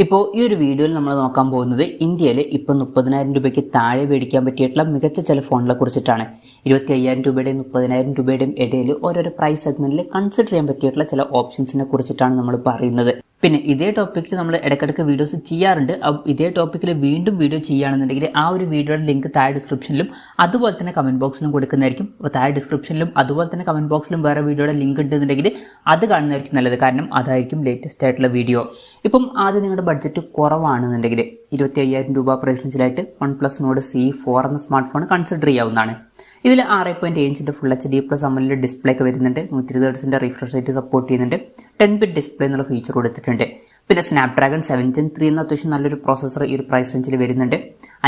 ഇപ്പോൾ ഈ ഒരു വീഡിയോയിൽ നമ്മൾ നോക്കാൻ പോകുന്നത് ഇന്ത്യയിൽ ഇപ്പോൾ 30,000 രൂപയ്ക്ക് താഴെ മേടിക്കാൻ പറ്റിയിട്ടുള്ള മികച്ച ചില ഫോണുകളെ കുറിച്ചിട്ടാണ്. 25,000 രൂപയുടെയും 30,000 രൂപയുടെയും ഇടയിൽ ഓരോരോ പ്രൈസ് സെഗ്മെന്റിൽ കൺസിഡർ ചെയ്യാൻ പറ്റിയിട്ടുള്ള ചില ഓപ്ഷൻസിനെ കുറിച്ചിട്ടാണ് നമ്മൾ പറയുന്നത്. പിന്നെ ഇതേ ടോപ്പിക്കിൽ നമ്മൾ ഇടയ്ക്കിടയ്ക്ക് വീഡിയോസ് ചെയ്യാറുണ്ട്. ഇതേ ടോപ്പിക്കിൽ വീണ്ടും വീഡിയോ ചെയ്യുകയാണെന്നുണ്ടെങ്കിൽ ആ ഒരു വീഡിയോയുടെ ലിങ്ക് താഴെ ഡിസ്ക്രിപ്ഷനിലും അതുപോലെ തന്നെ കമന്റ് ബോക്സിലും കൊടുക്കുന്നതായിരിക്കും. അപ്പോൾ താഴെ ഡിസ്ക്രിപ്ഷനിലും അതുപോലെ തന്നെ കമന്റ് ബോക്സിലും വേറെ വീഡിയോയുടെ ലിങ്ക് ഉണ്ടെന്നുണ്ടെങ്കിൽ അത് കാണുന്നതായിരിക്കും നല്ലത്, കാരണം അതായിരിക്കും ലേറ്റസ്റ്റ് ആയിട്ടുള്ള വീഡിയോ. ഇപ്പം ആദ്യം നിങ്ങളുടെ ബഡ്ജറ്റ് കുറവാണെന്നുണ്ടെങ്കിൽ 25,000 രൂപ പ്രൈസ് റേഞ്ചിലായിട്ട് OnePlus Nord CE4 എന്ന സ്മാർട്ട് ഫോൺ കൺസിഡർ ചെയ്യാവുന്നതാണ്. ഇതിൽ 6.7 ഇഞ്ചിന്റെ full HD plus AMOLED display ഒക്കെ വരുന്നുണ്ട്. 120 Hz റിഫ്രഷ് റേറ്റ് സപ്പോർട്ട് ചെയ്യുന്നുണ്ട്. 10-bit ഡിസ്പ്ലേ എന്നുള്ള ഫീച്ചർ കൊടുത്തിട്ടുണ്ട്. പിന്നെ Snapdragon 7 Gen 3 എന്ന അത്യാവശ്യം നല്ലൊരു പ്രോസസർ ഈ ഒരു പ്രൈസ് റേഞ്ചിൽ വരുന്നുണ്ട്.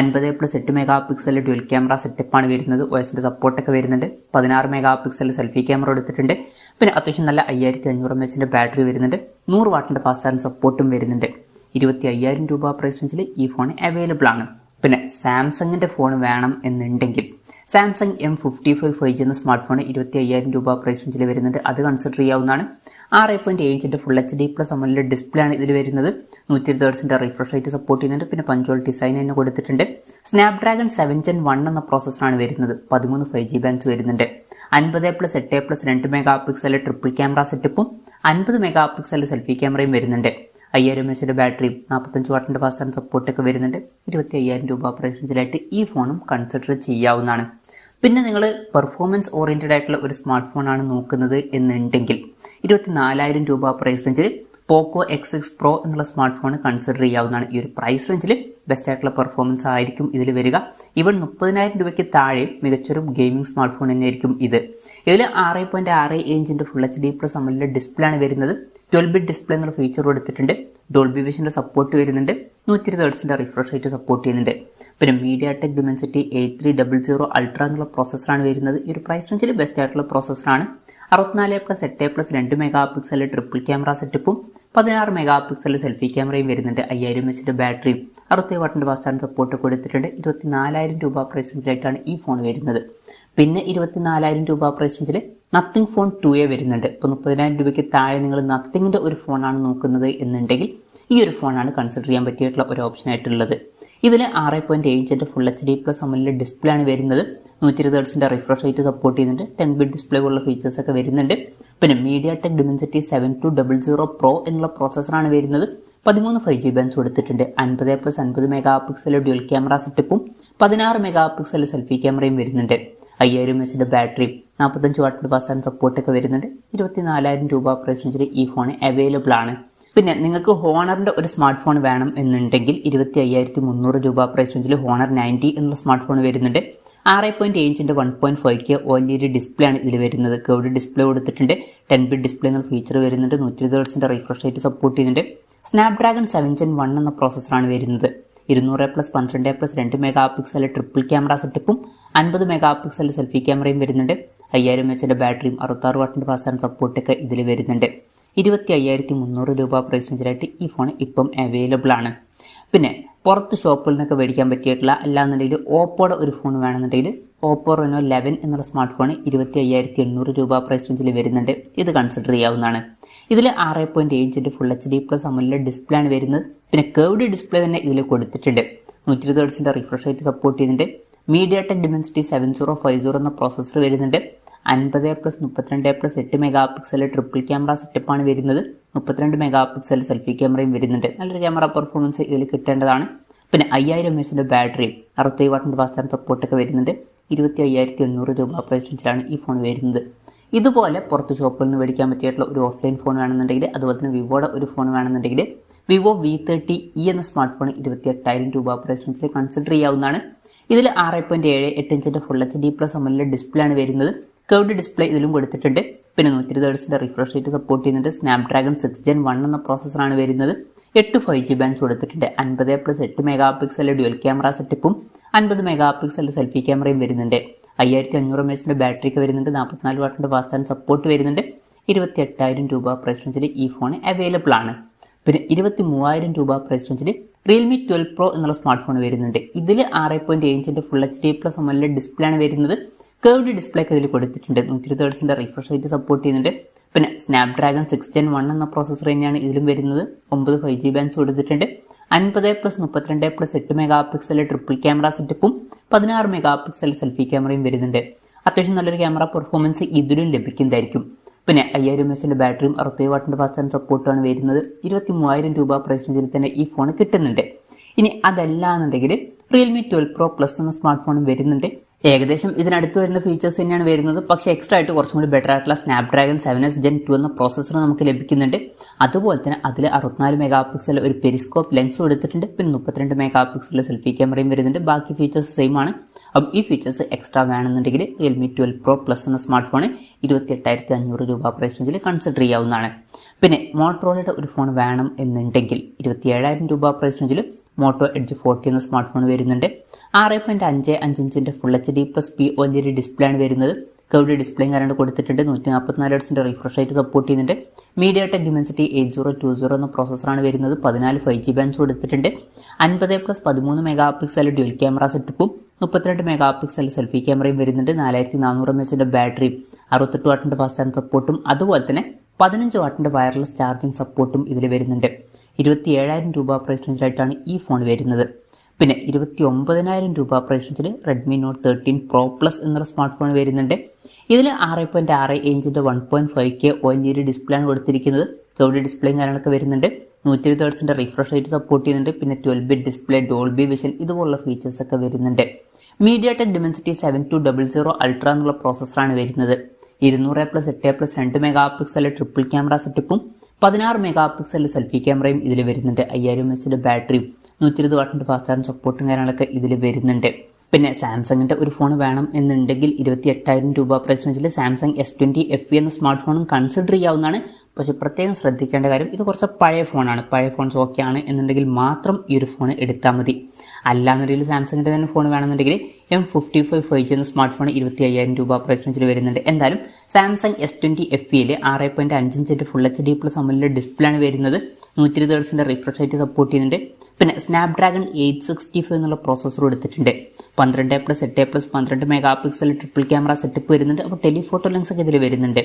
50+8 മെഗാ പിക്സൽ ഡ്യുവൽ ക്യാമറ സെറ്റപ്പാണ് വരുന്നത്. OSന്റെ സപ്പോർട്ടൊക്കെ വരുന്നുണ്ട്. 16 മെഗാ പിക്സൽ സെൽഫി ക്യാമറ കൊടുത്തിട്ടുണ്ട്. പിന്നെ അത്യാവശ്യം നല്ല 5500 mAh ബാറ്ററി വരുന്നുണ്ട്. 100 വാട്ടിന്റെ ഫാസ്റ്റ് ചാർജിംഗ് സപ്പോർട്ടും വരുന്നുണ്ട്. 25,000 രൂപ പ്രൈസ് റേഞ്ചിൽ ഈ ഫോൺ അവൈലബിൾ ആണ്. പിന്നെ സാംസങ്ങിന്റെ ഫോൺ വേണം എന്നുണ്ടെങ്കിൽ സാംസങ് M55 5G എന്ന സ്മാർട്ട് ഫോൺ 25,000 രൂപ പ്രൈസ് റേഞ്ചിൽ വരുന്നുണ്ട്. അത് കൺസിഡർ ചെയ്യാവുന്നതാണ്. 6.7 ഇഞ്ചിന്റെ full HD plus AMOLED display ആണ് ഇതിൽ വരുന്നത്. 120 Hz റിഫ്രഷ് റേറ്റ് സപ്പോർട്ട് ചെയ്യുന്നുണ്ട്. പിന്നെ പഞ്ച്വൽ ഡിസൈൻ തന്നെ കൊടുത്തിട്ടുണ്ട്. Snapdragon 7 Gen 1 എന്ന പ്രോസസ്സറാണ് വരുന്നത്. 13 5G ബാൻഡ്സ് വരുന്നുണ്ട്. 50+8+ 2 മെഗാ പിക്സൽ ട്രിപ്പിൾ ക്യാമറ സെറ്റപ്പും 50 മെഗാ പിക്സൽ സെൽഫി ക്യാമറയും വരുന്നുണ്ട്. 5000 mAh ബാറ്ററിയും 45 വാട്ടിന്റെ ഫാസ്റ്റ് ചാർജിംഗ് സപ്പോർട്ടൊക്കെ വരുന്നുണ്ട്. 25,000 രൂപ പ്രൈസ് റേഞ്ചിലായിട്ട് ഈ ഫോണും കൺസിഡർ ചെയ്യാവുന്നതാണ്. പിന്നെ നിങ്ങൾ പെർഫോമൻസ് ഓറിയന്റഡ് ആയിട്ടുള്ള ഒരു സ്മാർട്ട് ഫോണാണ് നോക്കുന്നത് എന്നുണ്ടെങ്കിൽ 24,000 രൂപ പ്രൈസ് റേഞ്ചിൽ പോക്കോ X6 Pro എന്നുള്ള സ്മാർട്ട് ഫോൺ കൺസിഡർ ചെയ്യാവുന്നതാണ്. ഈ ഒരു പ്രൈസ് റേഞ്ചിൽ ബെസ്റ്റ് ആയിട്ടുള്ള പെർഫോമൻസ് ആയിരിക്കും ഇതിൽ വരിക. ഈവൻ 30,000 രൂപയ്ക്ക് താഴെ മികച്ചൊരു ഗെയിമിംഗ് സ്മാർട്ട് ഫോൺ തന്നെയായിരിക്കും ഇത്. ഇതിൽ 6.6 ഇഞ്ചിന്റെ full HD plus AMOLED display ആണ് വരുന്നത്. 12-bit ഡിസ്പ്ലേ എന്നുള്ള ഫീച്ചർ കൊടുത്തിട്ടുണ്ട്. ഡോൾബി വിഷന്റെ സപ്പോർട്ട് വരുന്നുണ്ട്. 120 Hz റിഫ്രഷ് റേറ്റ് സപ്പോർട്ട് ചെയ്യുന്നുണ്ട്. പിന്നെ MediaTek Dimensity 8300 Ultra എന്നുള്ള പ്രോസസ്സറാണ് വരുന്നത്. ഈ ഒരു പ്രൈസ് റേഞ്ചിൽ ബെസ്റ്റ് ആയിട്ടുള്ള പ്രോസസ്സറാണ്. 64+8+ 2 മെഗാ പിക്സൽ ട്രിപ്പിൾ ക്യാമറ സെറ്റപ്പും 16 മെഗാ പിക്സൽ സെൽഫി ക്യാമറയും വരുന്നുണ്ട്. 5000 mAh ബാറ്ററിയും 60 വാട്ടിന്റെ ഫാസ്റ്റ് ചാർജിംഗ് സപ്പോർട്ട് കൊടുത്തിട്ടുണ്ട്. 24,000 രൂപ പ്രൈസ് റേഞ്ചിലായിട്ടാണ് ഈ ഫോൺ വരുന്നത്. പിന്നെ 24,000 രൂപ പ്രൈസ് റേഞ്ചിൽ നത്തിങ് ഫോൺ 2A വരുന്നുണ്ട്. ഇപ്പോൾ 30,000 രൂപയ്ക്ക് താഴെ നിങ്ങൾ നത്തിങ്ങിന്റെ ഒരു ഫോണാണ് നോക്കുന്നത് എന്നുണ്ടെങ്കിൽ ഈ ഒരു ഫോണാണ് കൺസിഡർ ചെയ്യാൻ പറ്റിയിട്ടുള്ള ഒരു ഓപ്ഷൻ ആയിട്ടുള്ളത്. ഇതിൽ 6.7 ഇഞ്ചിന്റെ full HD plus AMOLED display ആണ് വരുന്നത്. 120 Hz റിഫ്രഷ് റേറ്റ് സപ്പോർട്ട് ചെയ്യുന്നുണ്ട്. 10-bit ഡിസ്പ്ലേ പോലുള്ള ഫീച്ചേഴ്സ് ഒക്കെ വരുന്നുണ്ട്. പിന്നെ MediaTek Dimensity 7200 Pro എന്നുള്ള പ്രോസസ്സറാണ് വരുന്നത്. 13 5G ബാൻഡ്സ് കൊടുത്തിട്ടുണ്ട്. 50+50 മെഗാ പിക്സൽ ഡ്യുവൽ ക്യാമറ സെറ്റപ്പും 16 മെഗാ പിക്സൽ സെൽഫി ക്യാമറയും വരുന്നുണ്ട്. 5000 mAh ബാറ്ററിയും 45 വാട്ടിന്റെ ഫാസ്റ്റ് ചാർജിംഗ് സപ്പോർട്ടൊക്കെ വരുന്നുണ്ട്. 24,000 രൂപ പ്രൈസ് റേഞ്ചിൽ ഈ ഫോൺ അവൈലബിൾ ആണ്. പിന്നെ നിങ്ങൾക്ക് ഹോണറിന്റെ ഒരു സ്മാർട്ട് ഫോൺ വേണം എന്നുണ്ടെങ്കിൽ 25,300 രൂപ പ്രൈസ് റേഞ്ചിൽ Honor 90 എന്നുള്ള സ്മാർട്ട് ഫോൺ വരുന്നുണ്ട്. 6.7 ഇഞ്ചിന്റെ 1.5K OLED ഡിസ്പ്ലേ ആണ് ഇതിൽ വരുന്നത്. കർവ്ഡ് ഡിസ്പ്ലേ കൊടുത്തിട്ടുണ്ട്. 10-bit ഡിസ്പ്ലേ എന്ന ഫീച്ചർ വരുന്നുണ്ട്. 120 Hz റിഫ്രഷ് റേറ്റ് സപ്പോർട്ട് ചെയ്യുന്നുണ്ട്. Snapdragon 7 Gen 1 എന്ന പ്രോസസ്സറാണ് വരുന്നത്. 200+12+2 മെഗാ പിക്സൽ ട്രിപ്പിൾ ക്യാമറ സെറ്റപ്പും 50 മെഗാ പിക്സൽ സെൽഫി ക്യാമറയും വരുന്നുണ്ട്. 5000 mAh ബാറ്ററിയും 66 വാട്ടിന്റെ ഫാസ്റ്റ് ചാർജിംഗ് സപ്പോർട്ടൊക്കെ ഇതിൽ വരുന്നുണ്ട്. 25,300 രൂപ പ്രൈസ് റേഞ്ചിലായിട്ട് ഈ ഫോൺ ഇപ്പം അവൈലബിൾ ആണ്. പിന്നെ പുറത്ത് ഷോപ്പുകളിൽ നിന്നൊക്കെ മേടിക്കാൻ പറ്റിയിട്ടുള്ള അല്ലാന്നുണ്ടെങ്കിൽ ഓപ്പോയുടെ ഒരു ഫോൺ വേണമെന്നുണ്ടെങ്കിൽ ഓപ്പോ Reno 11 എന്നുള്ള സ്മാർട്ട് ഫോൺ 25,800 രൂപ പ്രൈസ് റേഞ്ചിൽ വരുന്നുണ്ട്. ഇത് കൺസിഡർ ചെയ്യാവുന്നതാണ്. ഇതിൽ 6.7 ഇഞ്ചിന്റെ full HD plus AMOLED display ആണ് വരുന്നത്. പിന്നെ കർവ്ഡ് ഡിസ്പ്ലേ തന്നെ ഇതിൽ കൊടുത്തിട്ടുണ്ട്. 120 Hz റിഫ്രഷ് റേറ്റ് സപ്പോർട്ട് ചെയ്യുന്നുണ്ട്. MediaTek Dimensity 7050 എന്ന പ്രോസസ്സർ വരുന്നുണ്ട്. 50+32+8 മെഗാ പിക്സൽ ട്രിപ്പിൾ ക്യാമറ സെറ്റപ്പാണ് വരുന്നത്. 32 മെഗാ പിക്സൽ സെൽഫി ക്യാമറയും വരുന്നുണ്ട്. നല്ലൊരു ക്യാമറ പെർഫോമൻസ് ഇതിൽ കിട്ടേണ്ടതാണ്. പിന്നെ 5000 mAh ബാറ്ററിയും 60 വാട്ടിന്റെ ഫാസ്റ്റ് ചാർജിംഗ് സപ്പോർട്ടൊക്കെ വരുന്നുണ്ട്. 25,800 രൂപ പ്രൈസ് റേഞ്ചിലാണ് ഈ ഫോൺ വരുന്നത്. ഇതുപോലെ പുറത്ത് ഷോപ്പിൽ നിന്ന് മേടിക്കാൻ പറ്റിയിട്ടുള്ള ഒരു ഓഫ്ലൈൻ ഫോൺ വേണമെന്നുണ്ടെങ്കിൽ അതുപോലെ തന്നെ വിവോയുടെ ഒരു ഫോൺ വേണമെന്നുണ്ടെങ്കിൽ വിവോ V30e എന്ന സ്മാർട്ട് ഫോൺ 28,000 രൂപ പ്രൈസ് റേഞ്ചിൽ കൺസിഡർ ചെയ്യാവുന്നതാണ്. ഇതിൽ 6.7 ഇഞ്ചിന്റെ full HD plus AMOLED display ആണ് വരുന്നത്. കർവ്ഡ് ഡിസ്പ്ലേ ഇതിലും കൊടുത്തിട്ടുണ്ട്. പിന്നെ 120 Hz റിഫ്രഷ് റേറ്റ് സപ്പോർട്ട് ചെയ്യുന്നുണ്ട്. Snapdragon 6 Gen 1 എന്ന പ്രോസസ്സറാണ് വരുന്നത്. 8 5G ബാൻഡ്സ് കൊടുത്തിട്ടുണ്ട്. 50+8 മെഗാ പിക്സൽ ഡ്യുവൽ ക്യാമറ സെറ്റപ്പും 50 മെഗാ പിക്സൽ സെൽഫി ക്യാമറയും വരുന്നുണ്ട്. 5500 mAh ബാറ്ററി വരുന്നുണ്ട്. 44 വാട്ടിന്റെ ഫാസ്റ്റ് ചാർജിംഗ് സപ്പോർട്ട് വരുന്നുണ്ട്. 28,000 രൂപ പ്രൈസ് റേഞ്ചിൽ ഈ ഫോൺ അവൈലബിൾ ആണ്. പിന്നെ 23,000 രൂപ പ്രൈസ് റേഞ്ചിൽ Realme 12 Pro എന്നുള്ള സ്മാർട്ട് ഫോൺ വരുന്നുണ്ട്. ഇതിൽ 6.7 ഇഞ്ചിന്റെ full HD plus AMOLED display ആണ് വരുന്നത്. കർവ്ഡ് ഡിസ്പ്ലേ ഒക്കെ ഇതിൽ കൊടുത്തിട്ടുണ്ട്. 120 Hz റിഫ്രഷ് റേറ്റ് സപ്പോർട്ട് ചെയ്യുന്നുണ്ട്. പിന്നെ Snapdragon 6 Gen 1 എന്ന പ്രോസസ്സർ തന്നെയാണ് ഇതിലും വരുന്നത്. 9 5G ബാൻഡ്സ് കൊടുത്തിട്ടുണ്ട്. 50+32+8 മെഗാ പിക്സൽ ട്രിപ്പിൾ ക്യാമറ സെറ്റപ്പും 16 മെഗാ പിക്സൽ സെൽഫി ക്യാമറയും വരുന്നുണ്ട്. അത്യാവശ്യം നല്ലൊരു ക്യാമറ പെർഫോമൻസ് ഇതിലും ലഭിക്കുന്നതായിരിക്കും. പിന്നെ 5000 mAh ബാറ്ററിയും 67 വാട്ടിന്റെ ഫാസ്റ്റ് ചാർജ് സപ്പോർട്ടാണ് വരുന്നത്. 23,000 രൂപ പ്രൈസ് റേഞ്ചിൽ തന്നെ ഈ ഫോൺ കിട്ടുന്നുണ്ട്. ഇനി അതല്ല എന്നുണ്ടെങ്കിൽ റിയൽമി 12 Pro Plus എന്ന സ്മാർട്ട് ഫോണും വരുന്നുണ്ട്. ഏകദേശം ഇതിനടുത്ത് വരുന്ന ഫീച്ചേഴ്സ് തന്നെയാണ് വരുന്നത്. പക്ഷേ എക്സ്ട്രാ ആയിട്ട് കുറച്ചും കൂടി ബെറ്റർ ആയിട്ടുള്ള സ്നാപ്ഡ്രാഗൺ 7s Gen 2 എന്ന പ്രോസസ്സർ നമുക്ക് ലഭിക്കുന്നുണ്ട്. അതുപോലെ തന്നെ അതിൽ 64 മെഗാ പിക്സൽ ഒരു പെരിസ്കോപ്പ് ലെൻസ് കൊടുത്തിട്ടുണ്ട്. പിന്നെ 32 മെഗാ പിക്സൽ സെൽഫി ക്യാമറയും വരുന്നുണ്ട്. ബാക്കി ഫീച്ചേഴ്സ് സെയിം ആണ്. അപ്പം ഈ ഫീച്ചേഴ്സ് എക്സ്ട്രാ വേണമെന്നുണ്ടെങ്കിൽ റിയൽമി 12 Pro Plus എന്ന സ്മാർട്ട് ഫോൺ 28,500 രൂപ പ്രൈസ് റേഞ്ചിൽ കൺസിഡർ ചെയ്യാവുന്നതാണ്. പിന്നെ മോട്ടോറോളയുടെ ഒരു ഫോൺ വേണം എന്നുണ്ടെങ്കിൽ 27,000 രൂപ പ്രൈസ് റേഞ്ചിൽ മോട്ടോ എഡ്ജ് 40 എന്ന സ്മാർട്ട് ഫോൺ വരുന്നുണ്ട്. 6.55 ഇഞ്ചിന്റെ ഫുൾ HD+P OLED ഡിസ്പ്ലേ ആണ് വരുന്നത്. കർവ്ഡ് ഡിസ്പ്ലേയും കാര്യങ്ങൾ കൊടുത്തിട്ടുണ്ട്. 144 Hz റിഫ്രഷ് റേറ്റ് സപ്പോർട്ട് ചെയ്യുന്നുണ്ട്. MediaTek Dimensity 8020 എന്ന പ്രോസസ്സറാണ് വരുന്നത്. 14 5G ബാൻഡ്സ് കൊടുത്തിട്ടുണ്ട്. 50+13 മെഗാ പിക്സൽ ഡ്യുവൽ ക്യാമറ സെറ്റപ്പും 32 മെഗാ പിക്സൽ സെൽഫി ക്യാമറയും വരുന്നുണ്ട്. 4400 mAh ബാറ്ററിയും 68 വാട്ടിന്റെ ഫാസ്റ്റ് ചാർജ് സപ്പോർട്ടും അതുപോലെ തന്നെ 15 വാട്ടിന്റെ വയർലെസ് ചാർജിംഗ് സപ്പോർട്ടും ഇതിൽ വരുന്നുണ്ട്. 27,000 രൂപ പ്രൈസ് റേഞ്ചിലായിട്ടാണ് ഈ ഫോൺ വരുന്നത്. പിന്നെ 29,000 രൂപ പ്രൈസ് റേഞ്ചിൽ റെഡ്മി നോട്ട് 13 Pro Plus എന്നൊരു സ്മാർട്ട് ഫോൺ വരുന്നുണ്ട്. ഇതിൽ 6.6 ഇഞ്ചിന്റെ 1.5K OLED ഡിസ്പ്ലേ ആണ് കൊടുത്തിരിക്കുന്നത്. കർവ്ഡ് ഡിസ്പ്ലേയും കാര്യങ്ങളൊക്കെ വരുന്നുണ്ട്. 120 Hz റിഫ്രഷ് റേറ്റ് സപ്പോർട്ട് ചെയ്യുന്നുണ്ട്. പിന്നെ 12-bit ഡിസ്പ്ലേ, ഡോൾബി വിഷൻ ഇതുപോലുള്ള ഫീച്ചേഴ്സ് ഒക്കെ വരുന്നുണ്ട്. MediaTek Dimensity 7200 Ultra എന്നുള്ള പ്രോസസ്സറാണ് വരുന്നത്. 200+8+2 മെഗാ പിക്സൽ ട്രിപ്പിൾ ക്യാമറ സെറ്റപ്പും 16 മെഗാ പിക്സൽ സെൽഫി ക്യാമറയും ഇതിൽ വരുന്നുണ്ട്. 5000 mAh ബാറ്ററിയും 120 വാട്ടിന്റെ ഫാസ്റ്റ് ചാർജ് സപ്പോർട്ടും കാര്യങ്ങളൊക്കെ ഇതിൽ വരുന്നുണ്ട്. പിന്നെ സാംസങ്ങിന്റെ ഒരു ഫോൺ വേണം എന്നുണ്ടെങ്കിൽ 28,000 രൂപ പ്രൈസ് റേഞ്ചിൽ സാംസങ് S20 FE എന്ന സ്മാർട്ട് ഫോണും കൺസിഡർ ചെയ്യാവുന്നതാണ്. പക്ഷേ പ്രത്യേകം ശ്രദ്ധിക്കേണ്ട കാര്യം ഇത് കുറച്ച് പഴയ ഫോണാണ്. പഴയ ഫോൺസ് ഓക്കെ ആണ് എന്നുണ്ടെങ്കിൽ മാത്രം ഈ ഒരു ഫോൺ എടുത്താൽ മതി. അല്ലാന്നുണ്ടെങ്കിൽ സാംസങ്ങിന്റെ തന്നെ ഫോൺ വേണമെന്നുണ്ടെങ്കിൽ M55 5G എന്ന സ്മാർട്ട് ഫോൺ 25,000 രൂപ പ്രൈസ് റേഞ്ചിൽ വരുന്നുണ്ട്. എന്തായാലും സാംസങ് S20 FEയിൽ 6.5 ഇഞ്ചിന്റെ ഫുൾ HD+ AMOLED ഡിസ്പ്ലേ ആണ് വരുന്നത്. 120 Hz റിഫ്രഷ് റേറ്റ് സപ്പോർട്ട് ചെയ്യുന്നുണ്ട്. പിന്നെ സ്നാപ്ഡ്രാഗൺ 865 എന്നുള്ള പ്രോസസ്സർ എടുത്തിട്ടുണ്ട്. 12+8+12 mega pixel triple camera setup വരുന്നുണ്ട്. അപ്പോൾ ടെലിഫോട്ടോ ലെൻസ് ഒക്കെ ഇതിൽ വരുന്നുണ്ട്.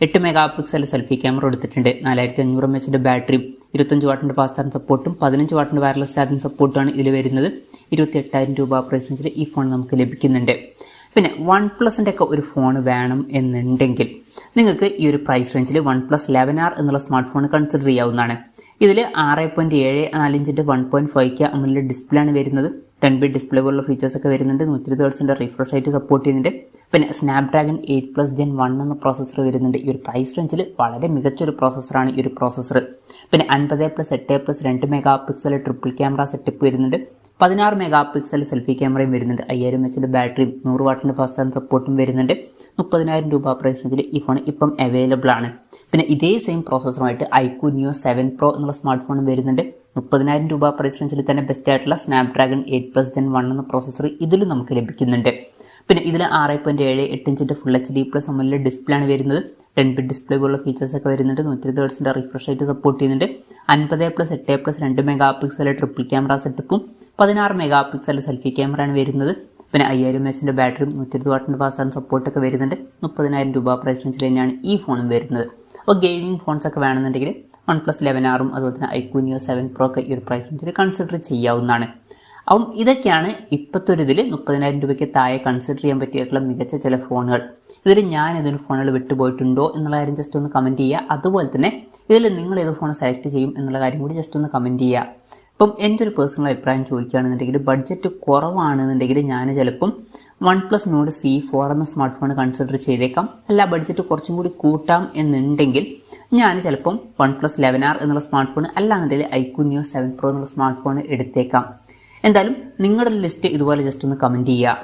8 മെഗാ പിക്സൽ സെൽഫി ക്യാമറ എടുത്തിട്ടുണ്ട്. 4500 mAh ബാറ്ററിയും 25 വാട്ടിന്റെ ഫാസ്റ്റ് ചാർജ് സപ്പോർട്ടും 15 വാട്ടിന്റെ വയർലെസ് ചാർജിംഗ് സപ്പോർട്ടുമാണ് ഇതിൽ വരുന്നത്. 28,000 രൂപ പ്രൈസ് റേഞ്ചിൽ ഈ ഫോൺ നമുക്ക് ലഭിക്കുന്നുണ്ട്. പിന്നെ OnePlusന്റെ ഒക്കെ ഒരു ഫോൺ വേണം എന്നുണ്ടെങ്കിൽ നിങ്ങൾക്ക് ഈ ഒരു പ്രൈസ് റേഞ്ചിൽ OnePlus 11R എന്നുള്ള സ്മാർട്ട് ഫോൺ കൺസിഡർ ചെയ്യാവുന്നതാണ്. ഇതിൽ 6.74 ഇഞ്ചിന്റെ 1.5K AMOLED ഡിസ്പ്ലേ ആണ് വരുന്നത്. 10-bit ഡിസ്പ്ലേ പോലുള്ള ഫീച്ചേഴ്സ് ഒക്കെ വരുന്നുണ്ട്. 120 Hz റിഫ്രഷ് റേറ്റ് സപ്പോർട്ട് ചെയ്യുന്നുണ്ട്. പിന്നെ സ്നാപ്ഡ്രാഗൺ 8+ Gen 1 എന്ന പ്രോസസ്സർ വരുന്നുണ്ട്. ഈ ഒരു പ്രൈസ് റേഞ്ചിൽ വളരെ മികച്ചൊരു പ്രോസസ്സറാണ് ഈ ഒരു പ്രോസസ്സർ. പിന്നെ 50+8+2 mega pixel triple camera setup വരുന്നുണ്ട്. 16 മെഗാ പിക്സൽ സെൽഫി ക്യാമറയും വരുന്നുണ്ട്. 5000 mAh ബാറ്ററിയും 100 വാട്ടിന്റെ ഫാസ്റ്റ് ചാർജ് സപ്പോർട്ടും വരുന്നുണ്ട്. 30,000 രൂപ പ്രൈസ് റേഞ്ചിൽ ഈ ഫോൺ ഇപ്പം അവൈലബിൾ ആണ്. പിന്നെ ഇതേ സെയിം പ്രോസസ്സറുമായിട്ട് iQOO Neo 7 Pro എന്നുള്ള സ്മാർട്ട് ഫോണും വരുന്നുണ്ട്. 30,000 രൂപ പ്രൈസ് റേഞ്ചിൽ തന്നെ ബെസ്റ്റ് ആയിട്ടുള്ള സ്നാപ്ഡ്രാഗൺ 8+ Gen 1 എന്ന പ്രോസസ്സർ ഇതിലും നമുക്ക് ലഭിക്കുന്നുണ്ട്. പിന്നെ ഇതിൽ 6.78 ഇഞ്ചിന്റെ ഫുൾ HD+ AMOLED ഡിസ്പ്ലേ ആണ് വരുന്നത്. 10-bit ഡിസ്പ്ലേ പോലുള്ള ഫീച്ചേഴ്സ് ഒക്കെ വരുന്നുണ്ട്. 120 Hz റിഫ്രഷ് റേറ്റ് സപ്പോർട്ട് ചെയ്യുന്നുണ്ട്. 50+8+2 മെഗാ പിക്സൽ ട്രിപ്പിൾ ക്യാമറ സെറ്റപ്പും 16 മെഗാ പിക്സൽ സെൽഫി ക്യാമറയാണ് വരുന്നത്. പിന്നെ 5000 mAh ബാറ്ററിയും 120 വാട്ടിന്റെ ഫാസ്റ്റ് ചാർജ് സപ്പോർട്ടൊക്കെ വരുന്നുണ്ട്. 30,000 രൂപ പ്രൈസ് റേഞ്ചിൽ തന്നെയാണ് ഈ ഫോണും വരുന്നത്. അപ്പോൾ ഗെയിമിംഗ് ഫോൺസ് ഒക്കെ വേണമെന്നുണ്ടെങ്കിൽ OnePlus 11Rഉം അതുപോലെ തന്നെ iQOO Neo 7 Pro ഒക്കെ ഈ ഒരു പ്രൈസ് റേഞ്ചിൽ കൺസിഡർ ചെയ്യാവുന്നതാണ്. അപ്പം ഇതൊക്കെയാണ് ഇപ്പോഴത്തെ ഒരു ഇതിൽ 30,000 രൂപയ്ക്ക് താഴെ കൺസിഡർ ചെയ്യാൻ പറ്റിയിട്ടുള്ള മികച്ച ചില ഫോണുകൾ. ഇതിൽ ഞാൻ ഏതൊരു ഫോണുകൾ വിട്ടുപോയിട്ടുണ്ടോ എന്നുള്ള കാര്യം ജസ്റ്റ് ഒന്ന് കമൻറ്റ് ചെയ്യുക. അതുപോലെ തന്നെ ഇതിൽ നിങ്ങൾ ഏത് ഫോൺ സെലക്ട് ചെയ്യും എന്നുള്ള കാര്യം കൂടി ജസ്റ്റ് ഒന്ന് കമൻറ്റ് ചെയ്യുക. ഇപ്പം എൻ്റെ ഒരു പേഴ്സണൽ അഭിപ്രായം ചോദിക്കുകയാണെന്നുണ്ടെങ്കിൽ ബഡ്ജറ്റ് കുറവാണെന്നുണ്ടെങ്കിൽ ഞാൻ ചിലപ്പം OnePlus Nord C4 എന്ന സ്മാർട്ട് ഫോൺ കൺസിഡർ ചെയ്തേക്കാം. അല്ല ബഡ്ജറ്റ് കുറച്ചും കൂടി കൂട്ടാം എന്നുണ്ടെങ്കിൽ ഞാൻ ചിലപ്പം OnePlus 11R എന്നുള്ള സ്മാർട്ട് ഫോൺ അല്ലാന്നുണ്ടെങ്കിൽ iQOO Neo 7 Pro എന്നുള്ള സ്മാർട്ട് ഫോൺ എടുത്തേക്കാം. എന്തായാലും നിങ്ങളുടെ ലിസ്റ്റ് ഇതുപോലെ ജസ്റ്റ് ഒന്ന് കമൻറ്റ് ചെയ്യുക.